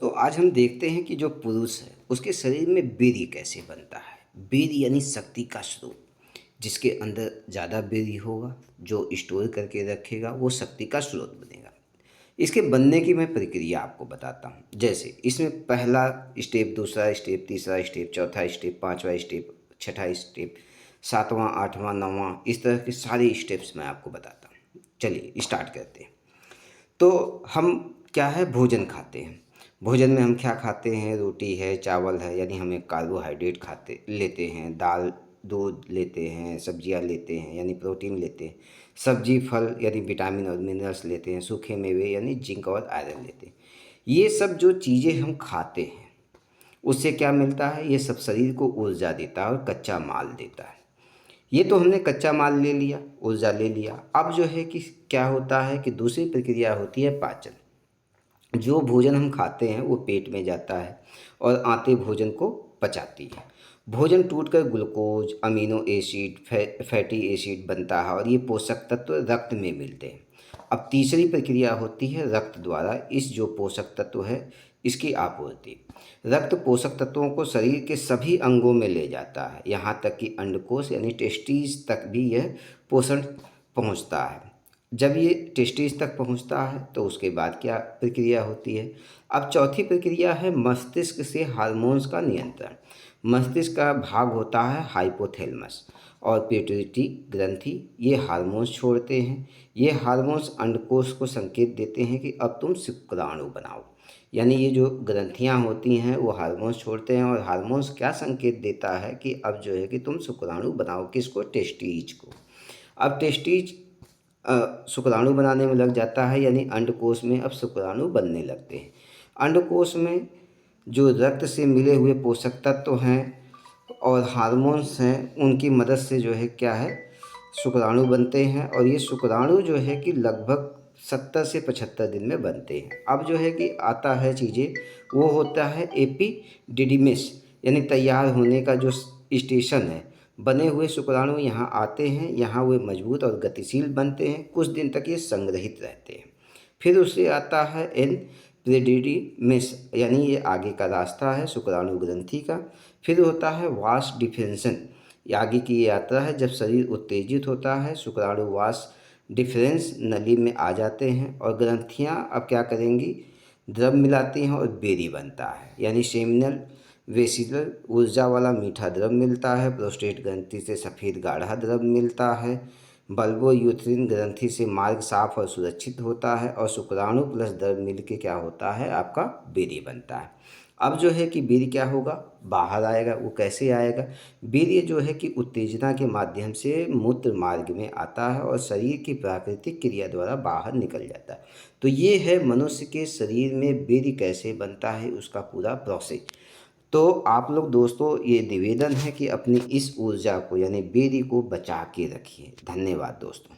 दोस्तों आज हम देखते हैं कि जो पुरुष है उसके शरीर में वीर्य कैसे बनता है। वीर्य यानी शक्ति का स्रोत। जिसके अंदर ज़्यादा वीर्य होगा, जो स्टोर करके रखेगा, वो शक्ति का स्रोत बनेगा। इसके बनने की मैं प्रक्रिया आपको बताता हूँ। जैसे इसमें पहला स्टेप, दूसरा स्टेप, तीसरा स्टेप, चौथा स्टेप, पांचवा स्टेप, छठा स्टेप, सातवां, आठवां, नौवां, इस तरह के सारे स्टेप्स मैं आपको बताता हूँ। चलिए स्टार्ट करते हैं। तो हम क्या है, भोजन खाते हैं। भोजन में हम क्या खाते हैं, रोटी है, चावल है, यानी हमें कार्बोहाइड्रेट खाते लेते हैं, दाल दूध लेते हैं, सब्जियां लेते हैं यानी प्रोटीन लेते हैं, सब्जी फल यानी विटामिन और मिनरल्स लेते हैं, सूखे मेवे यानी जिंक और आयरन लेते हैं। ये सब जो चीज़ें हम खाते हैं उससे क्या मिलता है, ये सब शरीर को ऊर्जा देता है और कच्चा माल देता है। ये तो हमने कच्चा माल ले लिया, ऊर्जा ले लिया। अब जो है कि क्या होता है कि दूसरी प्रक्रिया होती है पाचन। जो भोजन हम खाते हैं वो पेट में जाता है और आंतें भोजन को पचाती है। भोजन टूटकर glucose, amino acid, fatty acid बनता है और ये पोषक तत्व रक्त में मिलते हैं। अब तीसरी प्रक्रिया होती है रक्त द्वारा इस जो पोषक तत्व है इसकी आपूर्ति। रक्त पोषक तत्वों को शरीर के सभी अंगों में ले जाता है, यहाँ तक कि अंडकोश यानी टेस्टिस तक भी यह पोषण पहुँचता है। जब ये टेस्टिस तक पहुंचता है तो उसके बाद क्या प्रक्रिया होती है। अब चौथी प्रक्रिया है मस्तिष्क से हार्मोन्स का नियंत्रण। मस्तिष्क का भाग होता है हाइपोथैलेमस और पिट्यूटरी ग्रंथि, ये हार्मोन्स छोड़ते हैं। ये हार्मोन्स अंडकोश को संकेत देते हैं कि अब तुम शुक्राणु बनाओ। यानी ये जो ग्रंथियां होती हैं वो हार्मोन्स छोड़ते हैं और हार्मोन्स क्या संकेत देता है कि अब जो है कि तुम शुक्राणु बनाओ, किसको, टेस्टिज को। अब टेस्टिज शुक्राणु बनाने में लग जाता है, यानी अंडकोश में अब शुक्राणु बनने लगते हैं। अंडकोश में जो रक्त से मिले हुए पोषक तत्व हैं और हार्मोन्स हैं उनकी मदद से जो है क्या है, शुक्राणु बनते हैं। और ये शुक्राणु जो है कि लगभग 70 से 75 दिन में बनते हैं। अब जो है कि आता है चीज़ें, वो होता है एपिडिडिमिस, यानी तैयार होने का जो स्टेशन है। बने हुए शुक्राणु यहाँ आते हैं, यहाँ वे मजबूत और गतिशील बनते हैं, कुछ दिन तक ये संग्रहित रहते हैं। फिर उससे आता है एन प्रेडिडिमिस, यानी ये आगे का रास्ता है शुक्राणु ग्रंथि का। फिर होता है वास डिफरेंसन, ये आगे की यात्रा है। जब शरीर उत्तेजित होता है शुक्राणु वास डिफरेंस नली में आ जाते हैं और ग्रंथियाँ अब क्या करेंगी, द्रव मिलाती हैं और बेरी बनता है, यानी सेमिनल वेसिकल ऊर्जा वाला मीठा द्रव मिलता है। प्रोस्टेट ग्रंथि से सफ़ेद गाढ़ा द्रव मिलता है। बल्बो यूथ्रिन ग्रंथि से मार्ग साफ और सुरक्षित होता है और शुक्राणु प्लस द्रव मिल के क्या होता है, आपका वीर्य बनता है। अब जो है कि वीर्य क्या होगा, बाहर आएगा। वो कैसे आएगा, वीर्य जो है कि उत्तेजना के माध्यम से मूत्र मार्ग में आता है और शरीर की प्राकृतिक क्रिया द्वारा बाहर निकल जाता है। तो ये है मनुष्य के शरीर में वीर्य कैसे बनता है उसका पूरा प्रोसेस। तो आप लोग दोस्तों, ये निवेदन है कि अपनी इस ऊर्जा को यानी वीर्य को बचा के रखिए। धन्यवाद दोस्तों।